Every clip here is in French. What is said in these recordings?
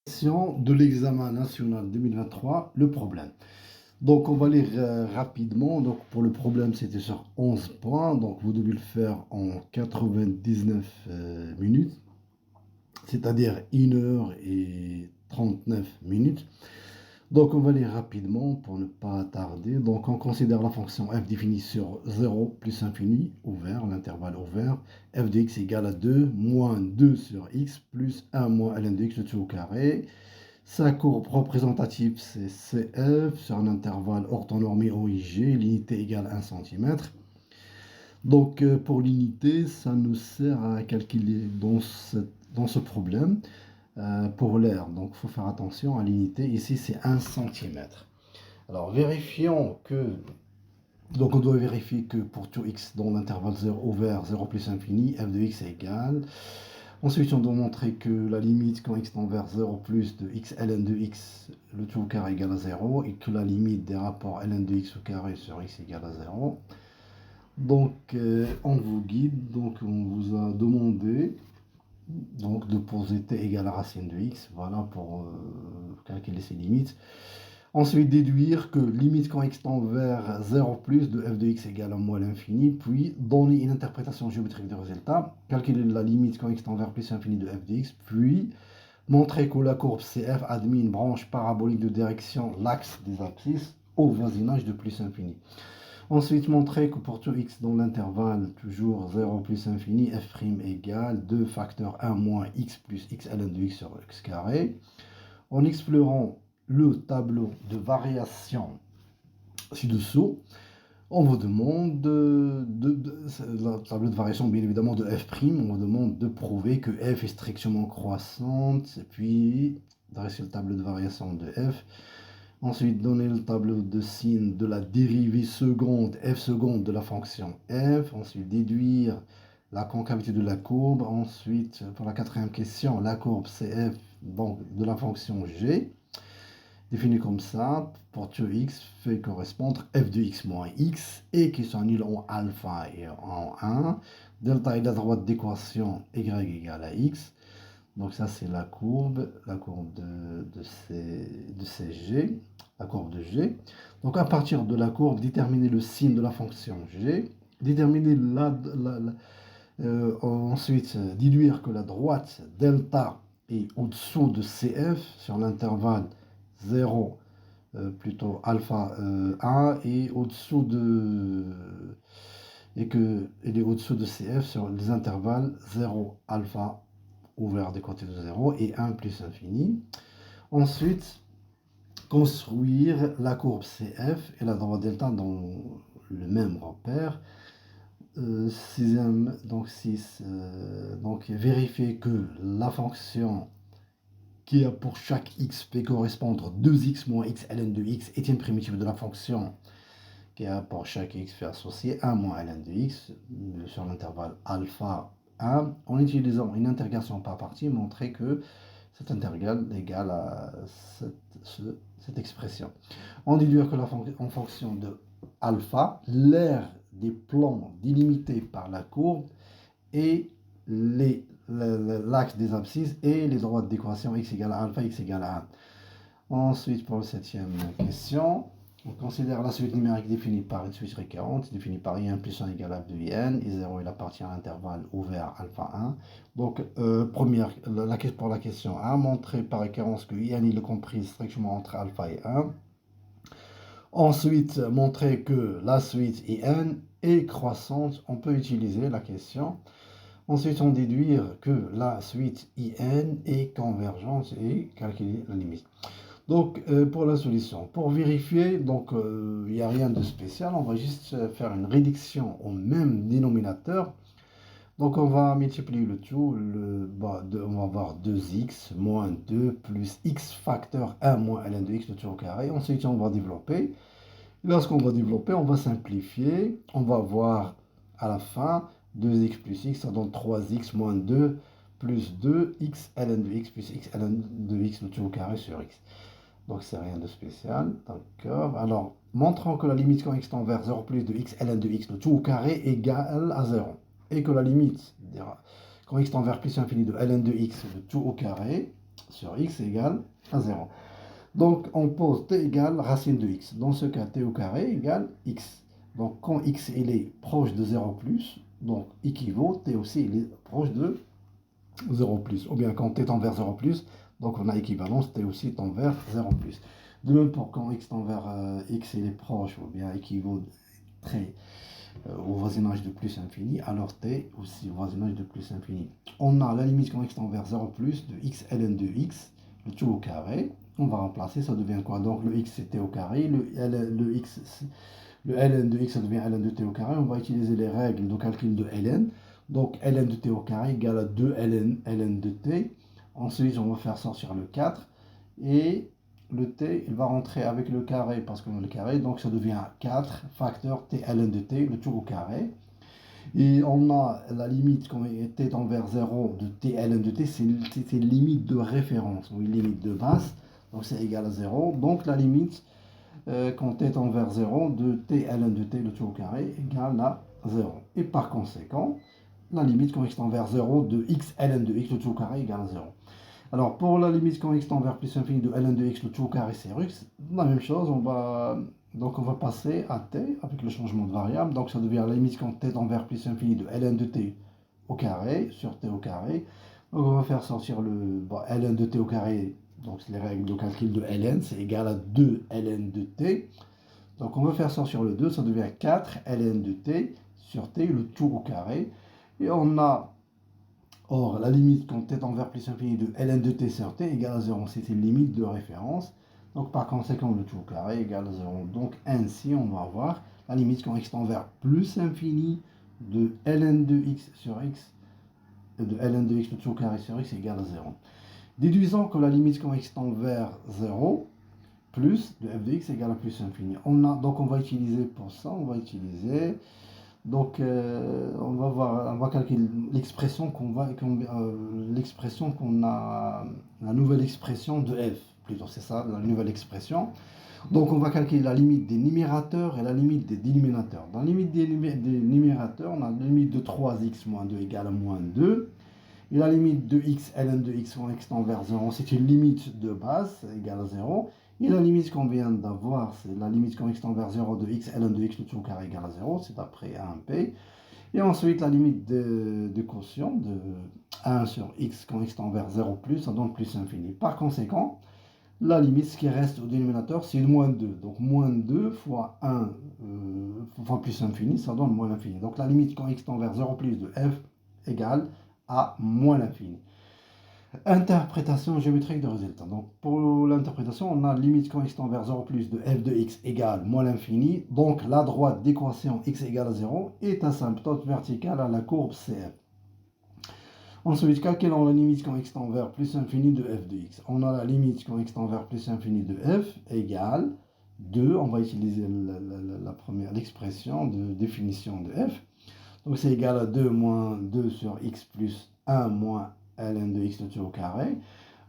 De l'examen national 2023, le problème. Donc, on va lire rapidement. Donc, pour le problème, c'était sur 11 points. Donc, vous devez le faire en 99 minutes, c'est-à-dire 1 heure et 39 minutes. Donc, on va lire rapidement pour ne pas tarder. Donc, on considère la fonction f définie sur 0 plus infini, ouvert, l'intervalle ouvert, f de x égale à 2, moins 2 sur x, plus 1 moins ln de x, le tout au carré. Sa courbe représentative, c'est CF sur un intervalle orthonormé OIG, l'unité égale 1 cm. Donc, pour l'unité, ça nous sert à calculer dans ce problème pour l'air. Donc, il faut faire attention à l'unité. Ici, c'est 1 cm. Alors, vérifions que. Donc, on doit vérifier que pour tout x dans l'intervalle 0 ouvert, 0 plus infini, f de x est égal. Ensuite, on doit montrer que la limite quand x tend vers 0 plus de x ln de x, le tout au carré égale à 0, et que la limite des rapports ln de x au carré sur x égale à 0. Donc, on vous guide, donc on vous a demandé donc, de poser t égale à racine de x, voilà, pour calculer ces limites. Ensuite, déduire que limite quand x tend vers 0 plus de f de x égale à moins l'infini, puis donner une interprétation géométrique du résultat, calculer la limite quand x tend vers plus infini de f de x, puis montrer que la courbe CF admet une branche parabolique de direction l'axe des abscisses au voisinage de plus infini. Ensuite, montrer que pour tout x dans l'intervalle toujours 0 plus infini, f' égale 2 facteur 1 moins x plus x ln de x sur x carré. En explorant le tableau de variation ci-dessous, on vous demande le tableau de variation bien évidemment de f', on vous demande de prouver que f est strictement croissante, et puis dresser le tableau de variation de f. Ensuite, donner le tableau de signe de la dérivée seconde, f seconde de la fonction f. Ensuite, déduire la concavité de la courbe. Ensuite, pour la quatrième question, la courbe CF donc, de la fonction g, définie comme ça, pour tout x fait correspondre f de x moins x, et qui sont nuls en alpha et en 1. Delta est la droite d'équation y égale à x. Donc ça, c'est la courbe de CG, la courbe de G. Donc à partir de la courbe, déterminer le signe de la fonction G, déterminer ensuite déduire que la droite delta est au-dessous de CF sur l'intervalle 0, plutôt alpha 1, et au-dessous elle est au-dessous de CF sur les intervalles 0 alpha ouvert des côtés de 0 et 1 plus infini. Ensuite, construire la courbe CF et la droite delta dans le même repère. Sixième, donc 6, donc vérifier que la fonction qui a pour chaque x peut correspondre 2x moins x ln de x est une primitive de la fonction qui a pour chaque x fait associer 1 moins ln de x sur l'intervalle alpha 1, en utilisant une intégration par partie, montrer que cette intégrale est égale à cette expression. On déduit que en fonction de alpha, l'aire des plans délimités par la courbe et l'axe des abscisses et les droites d'équation x égale à alpha, x égale à 1. Ensuite, pour la septième question, on considère la suite numérique définie par une suite récurrente, définie par i1 plus 1 égale à f de in, i0 il appartient à l'intervalle ouvert alpha 1. Donc, pour la question 1, montrer par récurrence que in il est compris strictement entre alpha et 1. Ensuite, montrer que la suite in est croissante, on peut utiliser la question. Ensuite, on déduire que la suite in est convergente et calculer la limite. Donc, pour la solution, pour vérifier, donc il n'y a rien de spécial, on va juste faire une réduction au même dénominateur. Donc, on va multiplier le tout, on va avoir 2x moins 2 plus x facteur 1 moins ln de x, le tout au carré. Ensuite, on va développer. Lorsqu'on va développer, on va simplifier. On va voir à la fin 2x plus x, ça donne 3x moins 2 plus 2x ln de x plus x ln de x, le tout au carré sur x. Donc, c'est rien de spécial. D'accord. Alors, montrons que la limite quand x tend vers 0 plus de x ln de x, le tout au carré, égale à 0. Et que la limite quand x tend vers plus infini de ln de x, le tout au carré, sur x égale à 0. Donc, on pose t égale racine de x. Dans ce cas, t au carré égale x. Donc, quand x il est proche de 0 plus, donc équivaut, t aussi il est proche de 0 plus. Ou bien quand t tend vers 0 plus, donc on a équivalence, t aussi tend vers 0 plus. De même pour quand x tend vers x il est proche, ou bien équivaut très au voisinage de plus infini, alors t aussi au voisinage de plus infini. On a la limite quand x tend vers 0 plus de x ln de x, le tout au carré. On va remplacer, ça devient quoi? Donc le x c'est t au carré, le ln de x ça devient ln de t au carré. On va utiliser les règles de calcul de ln. Donc ln de t au carré égale à 2 ln de t. Ensuite on va faire sortir le 4 et le t, il va rentrer avec le carré parce qu'on a le carré, donc ça devient 4 facteur t ln de t, le tout au carré. Et on a la limite quand t tend vers 0 de t ln de t, c'est une limite de référence, ou une limite de base, donc c'est égal à 0. Donc la limite quand t tend vers 0 de t ln de t, le tout au carré, égale à 0. Et par conséquent, la limite quand x tend vers 0 de x ln de x, le tout au carré, égale à 0. Alors, pour la limite quand x tend vers plus infini de ln de x, le tout au carré, c'est x, la même chose, donc on va passer à t avec le changement de variable. Donc, ça devient la limite quand t tend vers plus infini de ln de t au carré sur t au carré. Donc, on va faire sortir ln de t au carré, donc c'est les règles de calcul de ln, c'est égal à 2 ln de t. Donc, on va faire sortir le 2, ça devient 4 ln de t sur t, le tout au carré. Et on a Or, la limite quand t tend vers plus infini de ln de t sur t égale à 0, c'est une limite de référence. Donc, par conséquent, le tout au carré égale à 0. Donc, ainsi, on va avoir la limite quand x tend vers plus infini de ln de x sur x, de ln de x, le tout au carré sur x égale à 0. Déduisons que la limite quand x tend vers 0, plus de f de x égale à plus infini. Donc, on va utiliser pour ça, donc, on va calculer l'expression qu'on a, la nouvelle expression de f, plutôt, c'est ça, la nouvelle expression. Donc, on va calculer la limite des numérateurs et la limite des dénominateurs. Dans la limite des numérateurs, on a la limite de 3x moins 2 égale à moins 2. Et la limite de x ln de x quand x tend vers 0, c'est une limite de base égale à 0. Et la limite qu'on vient d'avoir, c'est la limite quand x tend vers 0 de x ln de x, le tout au carré égale à 0, c'est après 1p. Et ensuite, la limite de quotient de 1 sur x quand x tend vers 0 plus, ça donne plus infini. Par conséquent, la limite, ce qui reste au dénominateur, c'est moins 2. Donc, moins 2 fois 1 fois plus infini, ça donne moins l'infini. Donc, la limite quand x tend vers 0 plus de f égale à moins l'infini. Interprétation géométrique de résultat. Donc, pour l'interprétation, on a limite quand x tend vers 0 plus de f de x égale moins l'infini. Donc, la droite d'équation x égale à 0 est asymptote verticale à la courbe CF. Ensuite, calculons la limite quand x tend vers plus infini de f de x. On a la limite quand x tend vers plus infini de f égale 2. On va utiliser l'expression de définition de f. Donc, c'est égal à 2 moins 2 sur x plus 1 moins ln de x tout au carré.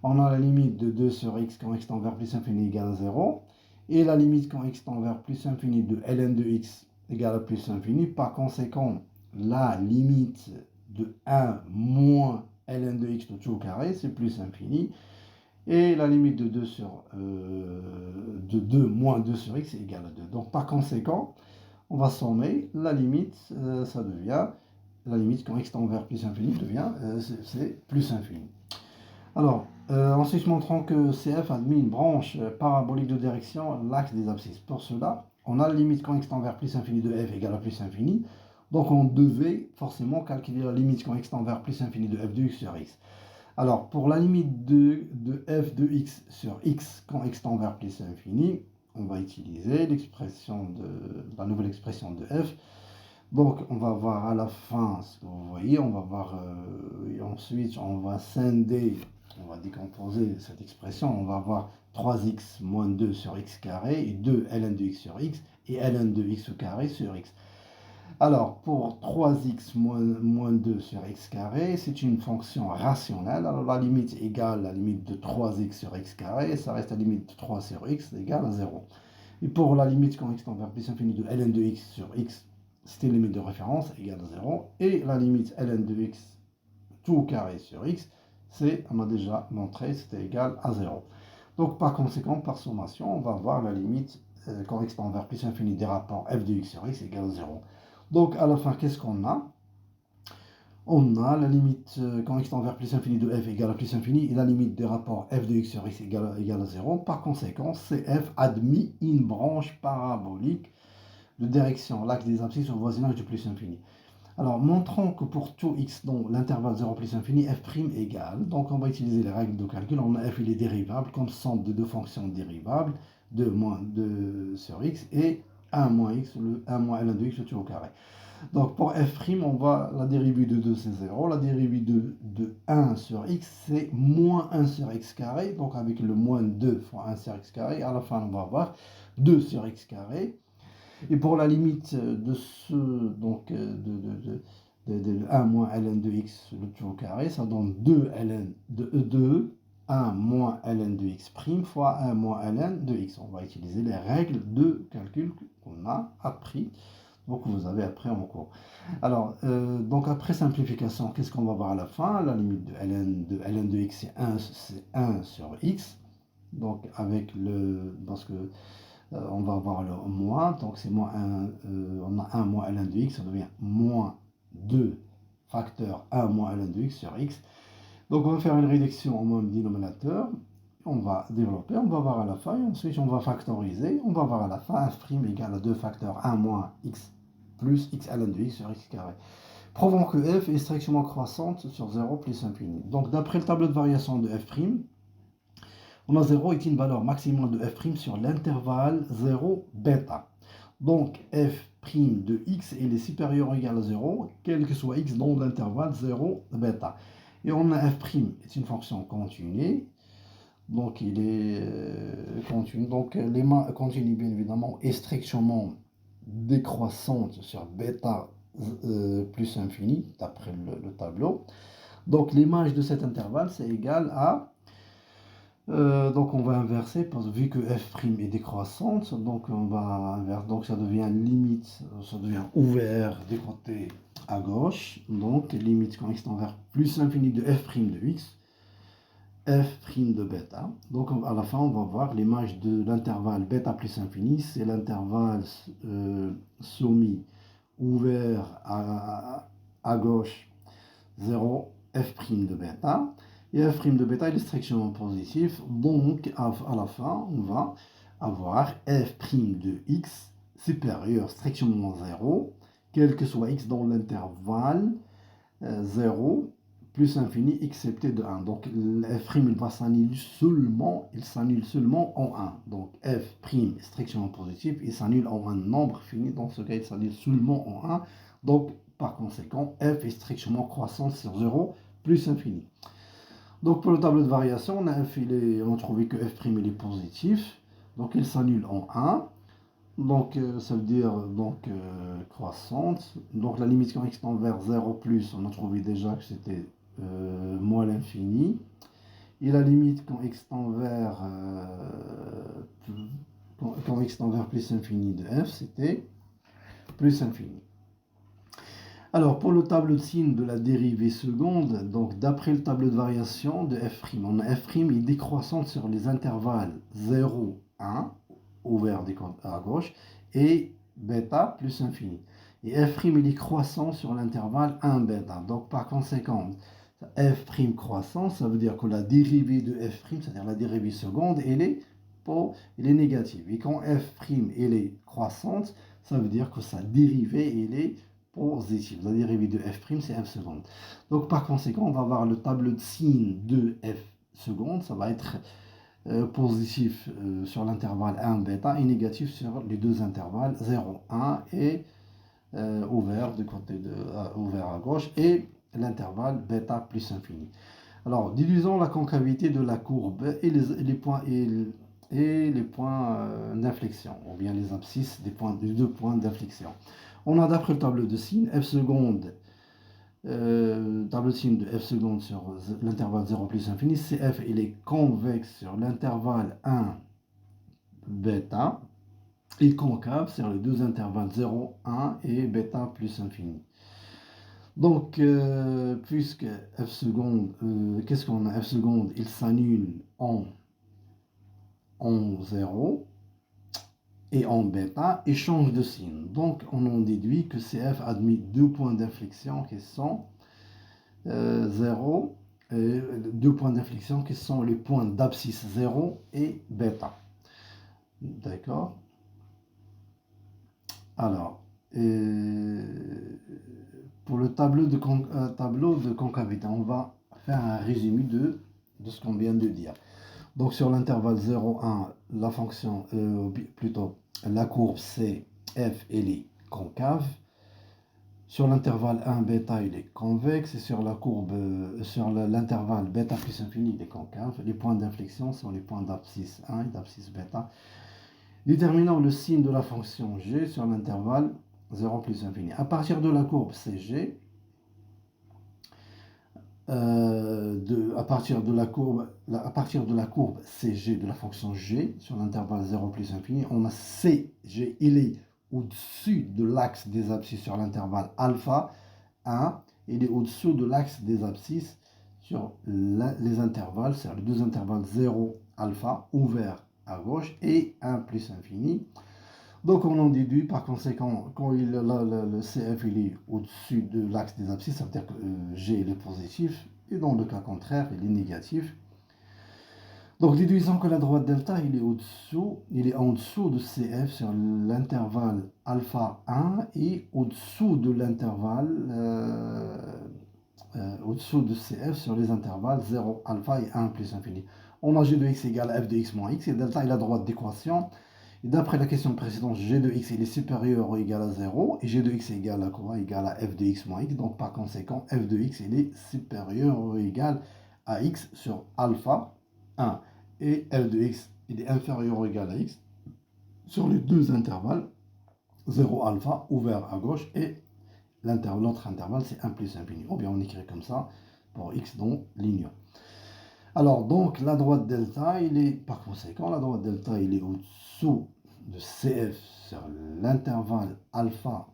On a la limite de 2 sur x quand x tend vers plus infini égale à 0. Et la limite quand x tend vers plus infini de ln de x égale à plus infini. Par conséquent, la limite de 1 moins ln de x tout au carré, c'est plus infini. Et la limite de 2 moins 2 sur x est égale à 2. Donc, par conséquent, on va sommer la limite, ça devient, la limite quand x tend vers plus infini devient, c'est plus infini. Alors, ensuite montrons que CF admet une branche parabolique de direction l'axe des abscisses. Pour cela, on a la limite quand x tend vers plus infini de f égale à plus infini. Donc, on devait forcément calculer la limite quand x tend vers plus infini de f de x sur x. Alors, pour la limite de f de x sur x quand x tend vers plus infini, on va utiliser la nouvelle expression de f. Donc, on va voir à la fin ce que vous voyez. On va voir, et ensuite, on va scinder, on va décomposer cette expression. On va avoir 3x moins 2 sur x carré et 2 ln de x sur x et ln de x au carré sur x. Alors, pour 3x moins 2 sur x carré, c'est une fonction rationnelle. Alors, la limite égale la limite de 3x sur x carré, ça reste la limite de 3 sur x égale à 0. Et pour la limite quand x tend vers plus infini de ln de x sur x, c'était une limite de référence égale à 0. Et la limite ln de x tout au carré sur x c'est, on a déjà montré, c'était égal à 0. Donc par conséquent, par sommation, on va avoir la limite correspondant vers plus infini des rapports f de x sur x égale à 0. Donc à la fin, qu'est-ce qu'on a? On a la limite correspondant vers plus infini de f égale à plus infini et la limite des rapports f de x sur x égale à 0. Par conséquent, CF admis une branche parabolique de direction l'axe des abscisses au voisinage de plus infini. Alors, montrons que pour tout x dont l'intervalle 0 plus infini, f' égale. Donc, on va utiliser les règles de calcul. On a f, il est dérivable comme somme de deux fonctions dérivables, 2 moins 2 sur x, et 1 moins x, le 1 moins ln de x, le tout au carré. Donc, pour f', on va, la dérivée de 2, c'est 0. La dérivée de 1 sur x, c'est moins 1 sur x carré. Donc, avec le moins 2 fois 1 sur x carré, à la fin, on va avoir 2 sur x carré. Et pour la limite de ce, donc de 1 moins ln de x, le tout au carré, ça donne 2 ln de 2, 1 moins ln de x' fois 1 moins ln de x. On va utiliser les règles de calcul qu'on a appris, donc vous avez appris en cours. Alors, donc après simplification, qu'est-ce qu'on va voir à la fin? La limite de ln de x, c'est 1 sur x. Donc avec le, parce que on va avoir le moins, donc c'est moins 1, on a 1 moins ln de x, ça devient moins 2 facteur 1 moins ln de x sur x. Donc on va faire une réduction au même dénominateur, on va développer, on va voir à la fin, et ensuite on va factoriser, on va voir à la fin f' égale à 2 facteurs 1 moins x plus x ln de x sur x carré. Prouvons que f est strictement croissante sur 0 plus infini. Donc d'après le tableau de variation de f', on a 0 est une valeur maximale de f' sur l'intervalle 0 bêta. Donc f' de x est supérieur ou égal à 0, quel que soit x dans l'intervalle 0 bêta. Et on a f' est une fonction continue. Donc il est continu. Donc l'éma continue bien évidemment est strictement décroissante sur bêta plus infini, d'après le tableau. Donc l'image de cet intervalle c'est égal à donc on va inverser parce que vu que f' est décroissante, donc on va inverser, donc ça devient limite, ça devient ouvert des côtés à gauche, donc limite quand x tend vers plus l'infini de f' de x, f' de bêta. Donc à la fin on va voir l'image de l'intervalle bêta plus infini, c'est l'intervalle soumis ouvert à gauche 0 f' de bêta. Et f' de bêta est strictement positif, donc à la fin, on va avoir f' de x supérieur strictement à 0, quel que soit x dans l'intervalle 0 plus infini excepté de 1. Donc f' il va s'annuler seulement, en 1. Donc f' est strictement positif, il s'annule en un nombre fini, dans ce cas il s'annule seulement en 1. Donc par conséquent, f est strictement croissant sur 0 plus infini. Donc pour le tableau de variation, on a on a trouvé que f' il est positif, donc il s'annule en 1. Donc ça veut dire donc croissante. Donc la limite quand x tend vers 0 plus, on a trouvé déjà que c'était moins l'infini. Et la limite quand x tend vers quand x tend vers plus infini de f, c'était plus infini. Alors, pour le tableau de signe de la dérivée seconde, donc d'après le tableau de variation de f', on a f' est décroissante sur les intervalles 0, 1, ouvert à gauche, et bêta plus infini. Et f' il est croissant sur l'intervalle 1 bêta. Donc, par conséquent, f' croissant, ça veut dire que la dérivée de f', c'est-à-dire la dérivée seconde, elle est négative. Et quand f' elle est croissante, ça veut dire que sa dérivée, elle est positive. La dérivée de f', c'est f seconde. Donc par conséquent, on va avoir le tableau de signe de f seconde. Ça va être positif sur l'intervalle 1 bêta et négatif sur les deux intervalles 0, 1 et ouvert ouvert à gauche et l'intervalle bêta plus infini. Alors, divisons la concavité de la courbe et les points d'inflexion, ou bien les abscisses des deux points d'inflexion. On a d'après le tableau de signe f seconde, tableau de signe de f seconde sur l'intervalle 0 plus infini, CF il est convexe sur l'intervalle 1 bêta et concave sur les deux intervalles 0, 1 et bêta plus infini. Donc, puisque f seconde, qu'est-ce qu'on a? F seconde, il s'annule en 0 et en bêta et change de signe. Donc, on en déduit que CF admet deux points d'inflexion qui sont 0, deux points d'inflexion qui sont les points d'abscisse 0 et bêta. D'accord? Alors, pour le tableau de concavité, on va faire un résumé de ce qu'on vient de dire. Donc sur l'intervalle 0, 1, la fonction, plutôt la courbe CF, elle est concave. Sur l'intervalle 1, bêta, il est convexe. Et sur la courbe, sur l'intervalle bêta plus infini, il est concave. Les points d'inflexion sont les points d'abscisse 1 et d'abscisse bêta. Déterminons le signe de la fonction g sur l'intervalle 0 plus infini. À partir de la courbe CG, à partir de la courbe CG de la fonction g sur l'intervalle 0 plus infini, on a CG, il est au-dessus de l'axe des abscisses sur l'intervalle alpha 1, il est au-dessous de l'axe des abscisses sur les intervalles, c'est les deux intervalles 0 alpha ouvert à gauche et 1 plus infini. Donc on en déduit par conséquent, quand le CF il est au-dessus de l'axe des abscisses, ça veut dire que G il est positif, et dans le cas contraire, il est négatif. Donc déduisons que la droite delta il est en dessous de CF sur l'intervalle alpha 1 et au-dessous de l'intervalle, au-dessous de CF sur les intervalles 0 alpha et 1 plus infini. On a G de x égale f de x moins x, et delta est la droite d'équation. Et d'après la question précédente, g de x il est supérieur ou égal à 0, et g de x est égal à quoi? Égal à f de x moins x. Donc par conséquent, f de x il est supérieur ou égal à x sur alpha 1. Et f de x il est inférieur ou égal à x sur les deux intervalles 0 alpha ouvert à gauche et l'autre intervalle c'est 1 plus infini. Ou bien on écrit comme ça pour x dans l'union. Alors donc la droite delta, il est par conséquent la droite delta il est au-dessous de CF sur l'intervalle alpha,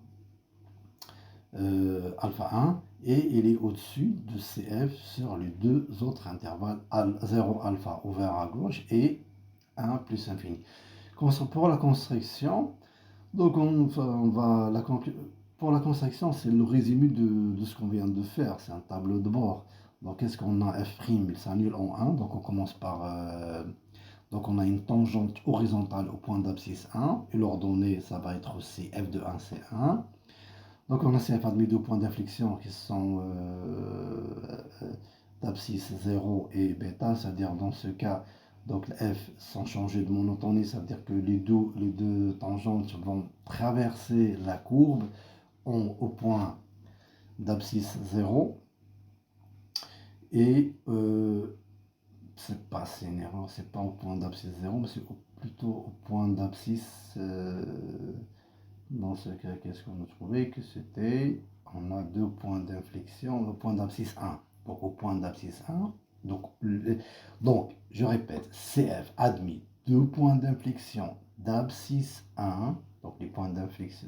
alpha 1 et il est au-dessus de CF sur les deux autres intervalles 0 alpha ouvert à gauche et 1 plus infini. Pour la construction, donc pour la construction c'est le résumé de ce qu'on vient de faire, c'est un tableau de bord. Donc, qu'est-ce qu'on a? F', il s'annule en 1. Donc, on commence par... donc, on a une tangente horizontale au point d'abscisse 1. Et l'ordonnée, ça va être aussi f de 1, c'est 1. Donc, on a CF admis deux points d'inflexion qui sont d'abscisse 0 et bêta. C'est-à-dire, dans ce cas, donc f, sans changer de monotonie, ça veut dire que les deux tangentes vont traverser la courbe au point d'abscisse 0. Et c'est une erreur, c'est pas au point d'abscisse 0, mais c'est plutôt au point d'abscisse. Dans ce cas, qu'est-ce qu'on a trouvé? Que c'était, on a deux points d'inflexion, au point d'abscisse 1. Donc au point d'abscisse 1. Donc, je répète, CF admis deux points d'inflexion d'abscisse 1. Donc les points d'inflexion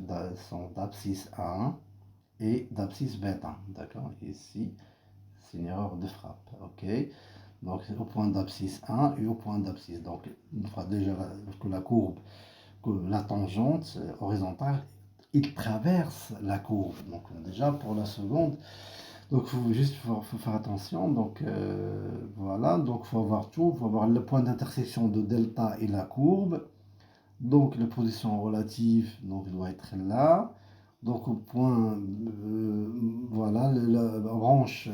sont d'abscisse 1 et d'abscisse bêta. D'accord? Ici. C'est une erreur de frappe, ok. Donc c'est au point d'abscisse 1 et au point d'abscisse. Donc une fois déjà que la courbe, que la tangente horizontale, il traverse la courbe. Donc déjà pour la seconde, donc faut faire attention. Donc voilà, donc faut avoir tout, faut avoir le point d'intersection de delta et la courbe. Donc la position relative, donc doit être là. Donc au point, voilà, la branche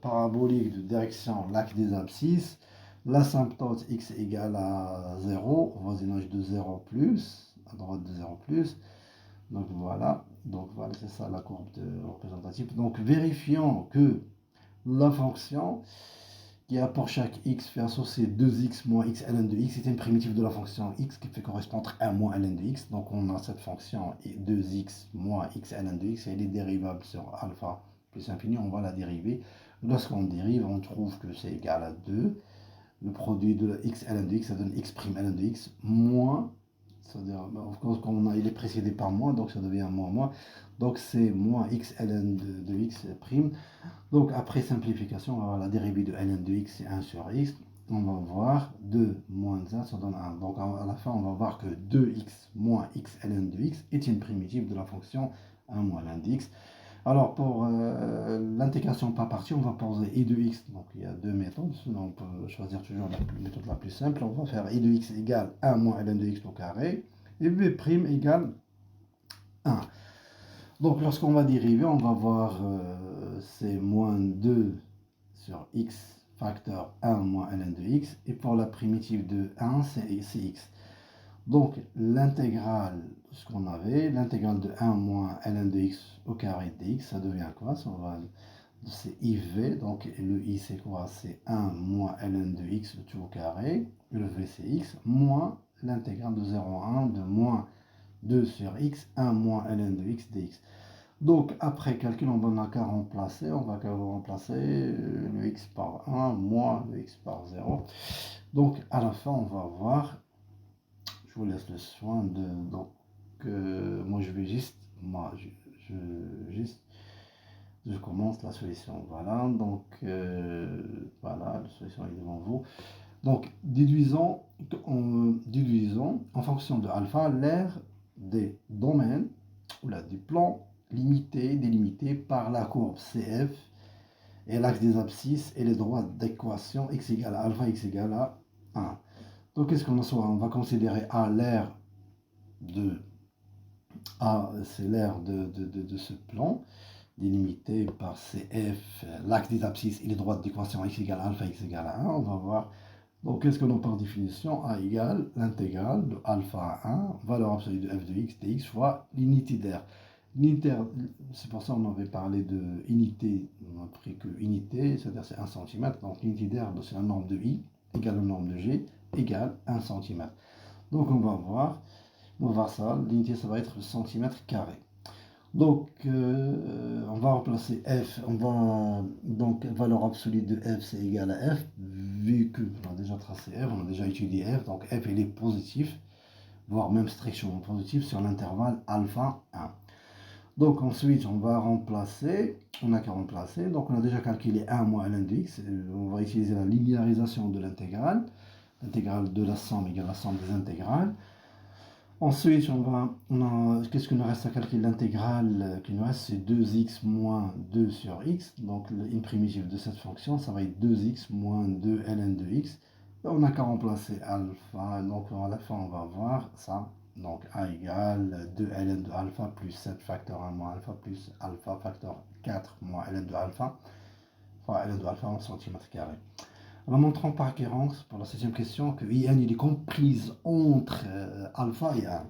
parabolique de direction l'axe des abscisses, l'asymptote x égale à 0, au voisinage de 0 plus, à droite de 0 plus. Donc voilà, c'est ça la courbe représentative. Donc vérifions que la fonction qui a pour chaque x fait associer 2x moins x ln de x, c'est une primitive de la fonction x qui fait correspondre à 1 moins ln de x. Donc on a cette fonction 2x moins x ln de x, elle est dérivable sur alpha plus infini, on va la dériver. Lorsqu'on dérive, on trouve que c'est égal à 2. Le produit de x ln de x, ça donne x' ln de x moins c'est-à-dire, il est précédé par moins, donc ça devient moins. Donc c'est moins x ln de x prime. Donc après simplification, on va avoir la dérivée de ln de x, c'est 1 sur x. On va voir 2 moins 1, ça donne 1. Donc à la fin, on va voir que 2x moins x ln de x est une primitive de la fonction 1 moins ln de x. Alors pour l'intégration par partie, on va poser i de x. Donc il y a deux méthodes. On peut choisir toujours la méthode la plus simple. On va faire i de x égale 1 moins ln de x au carré et b' égale 1. Donc lorsqu'on va dériver, on va voir c'est moins 2 sur x facteur 1 moins ln de x. Et pour la primitive de 1, c'est x. Donc l'intégrale, ce qu'on avait, l'intégrale de 1 moins ln de x au carré dx, ça devient quoi? C'est iv, donc le i c'est quoi? C'est 1 moins ln de x tout au carré, et le v c'est x, moins l'intégrale de 0 à 1 de moins 2 sur x, 1 moins ln de x dx. Donc après calcul, on n'a qu'à remplacer, on va remplacer le x par 1 moins le x par 0. Donc à la fin, on va voir, je vous laisse le soin de... Donc moi je vais juste... Je commence la solution. Voilà, donc voilà, la solution est devant vous. Donc déduisons en fonction de alpha l'aire des domaines ou là, du plan limité, délimité par la courbe CF et l'axe des abscisses et les droits d'équation x égale à alpha, x égale à 1. Donc qu'est-ce qu'on en soit? On va considérer A l'aire de A, c'est l'aire de ce plan délimité par CF, l'axe des abscisses et les droites d'équation x égale à alpha, x égale à 1. On va voir. Donc, qu'est-ce qu'on a par définition? A égale l'intégrale de alpha à 1, valeur absolue de f de x dx fois l'unité d'air. C'est pour ça qu'on avait parlé de unité, on a pris que unité, c'est-à-dire c'est 1 cm. Donc, l'unité d'air, c'est la norme de I, égale la norme de G, égale 1 cm. Donc, on va voir ça. L'unité, ça va être centimètre carré. Donc, on va remplacer f, donc valeur absolue de f c'est égal à f, vu qu'on a déjà tracé f, on a déjà étudié f, donc f il est positif, voire même strictement positif sur l'intervalle alpha 1. Donc ensuite on va remplacer, on n'a qu'à remplacer, donc on a déjà calculé 1 moins ln de x, on va utiliser la linéarisation de l'intégrale de la somme égale la somme des intégrales. Ensuite, qu'est-ce qu'il nous reste à calculer? L'intégrale qui nous reste, c'est 2x moins 2 sur x. Donc, une primitive de cette fonction, ça va être 2x moins 2 ln de x. Et on n'a qu'à remplacer alpha. Donc, à la fin, on va voir ça. Donc, a égale 2 ln de alpha plus 7 facteur 1 moins alpha plus alpha facteur 4 moins ln de alpha. Enfin, ln de alpha en centimètres carrés. En montrant par acquérance, pour la 7e question, que IN il est comprise entre alpha et 1.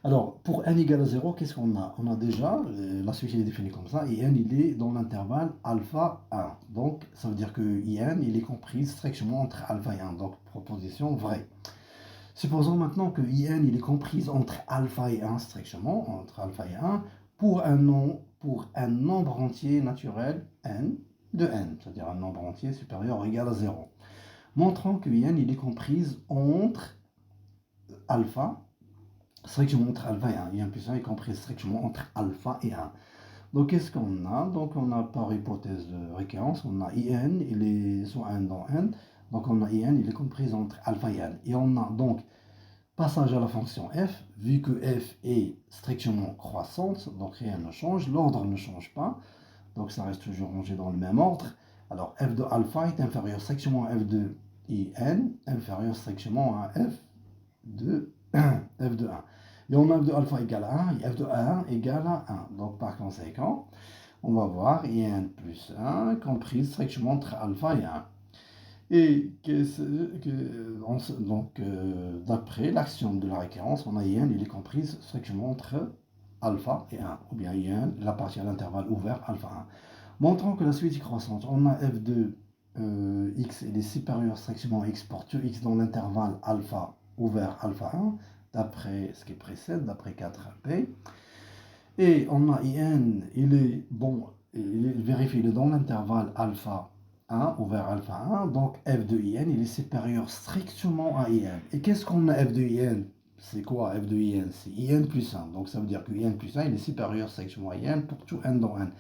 Alors, pour n égale à 0, qu'est-ce qu'on a? On a déjà, la suite est définie comme ça, IN il est dans l'intervalle alpha 1. Donc, ça veut dire que IN il est comprise strictement entre alpha et 1. Donc, proposition vraie. Supposons maintenant que IN il est comprise entre alpha et 1 strictement, entre alpha et 1, pour un nombre entier naturel n, de n, c'est-à-dire un nombre entier supérieur ou égal à 0. Montrant que n il est comprise entre alpha, strictement entre alpha et 1. In plus 1 est comprise strictement entre alpha et 1. Donc qu'est-ce qu'on a? Donc on a par hypothèse de récurrence, on a in, il est soit 1 dans n. Donc on a in, il est comprise entre alpha et 1. Et on a donc passage à la fonction f, vu que f est strictement croissante, donc rien ne change, l'ordre ne change pas. Donc ça reste toujours rangé dans le même ordre. Alors f de alpha est inférieur strictement à f de in, inférieur strictement à f de 1. Et on a f de alpha égale à 1 et f de 1 égale à 1. Donc par conséquent, on va voir in plus 1 comprise strictement entre alpha et 1. Et donc, d'après l'axiome de la récurrence, on a in, il est comprise strictement entre alpha et 1, ou bien in, il appartient à l'intervalle ouvert alpha 1. Montrant que la suite est croissante, on a f de x, il est supérieur strictement à x pour tout x dans l'intervalle alpha ouvert alpha 1, d'après ce qui précède, d'après 4p. Et on a in, il est bon, il vérifie, il est dans l'intervalle alpha 1 ouvert alpha 1, donc f de in il est supérieur strictement à in. Et qu'est-ce qu'on a f de in? c'est quoi f de in? C'est in plus 1. Donc ça veut dire que in plus 1, il est supérieur strictement à in pour tout n dans n.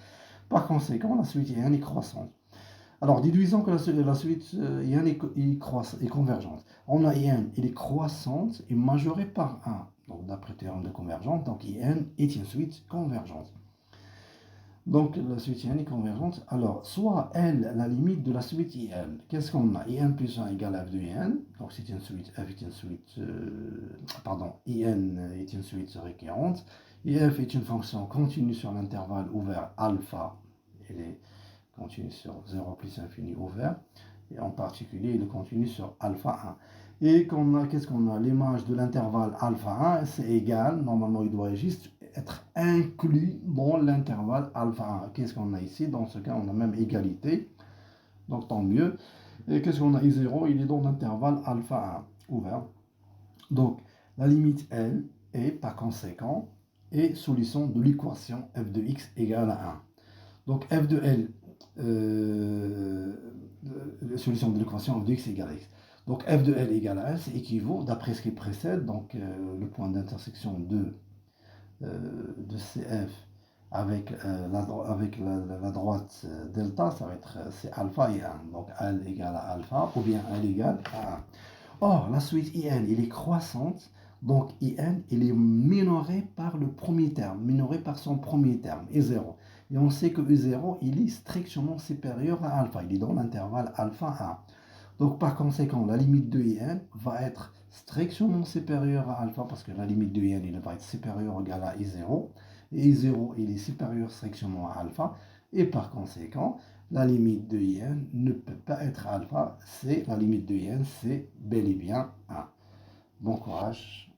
Par conséquent, la suite in est croissante. Alors, déduisons que la suite in est convergente. On a in, il est croissante et majorée par 1. Donc, d'après théorème de convergence, donc in est une suite convergente. Donc, la suite in est convergente. Alors, soit L, la limite de la suite in. Qu'est-ce qu'on a? In plus 1 égale f de in. Donc, c'est une suite, f est une suite, pardon, in est une suite récurrente. Et f est une fonction continue sur l'intervalle ouvert alpha. Elle est continue sur 0 plus infini ouvert, et en particulier il continue sur alpha 1. Et qu'est-ce qu'on a? L'image de l'intervalle alpha 1, c'est égal, normalement il doit juste être inclus dans l'intervalle alpha 1. Qu'est-ce qu'on a ici? Dans ce cas, on a même égalité, donc tant mieux. Et qu'est-ce qu'on a? I0, il est dans l'intervalle alpha 1 ouvert. Donc la limite L est par conséquent est solution de l'équation f de x égale à 1. Donc f de L, la solution de l'équation f de x égale à x. Donc f de L égale à L, c'est équivaut, d'après ce qui précède, donc le point d'intersection de CF avec, la droite delta, ça va être c'est alpha et 1. Donc L égale à alpha, ou bien L égale à 1. Or, la suite IN, elle est croissante, donc IN, il est minoré par le premier terme, minoré par son premier terme, I0. Et on sait que I0, il est strictement supérieur à alpha, il est dans l'intervalle alpha 1. Donc par conséquent, la limite de IN va être strictement supérieure à alpha, parce que la limite de IN, il va être supérieure ou égale à I0. Et I0, il est supérieur strictement à alpha, et par conséquent, la limite de IN ne peut pas être alpha, c'est la limite de IN, c'est bel et bien 1. Bon courage.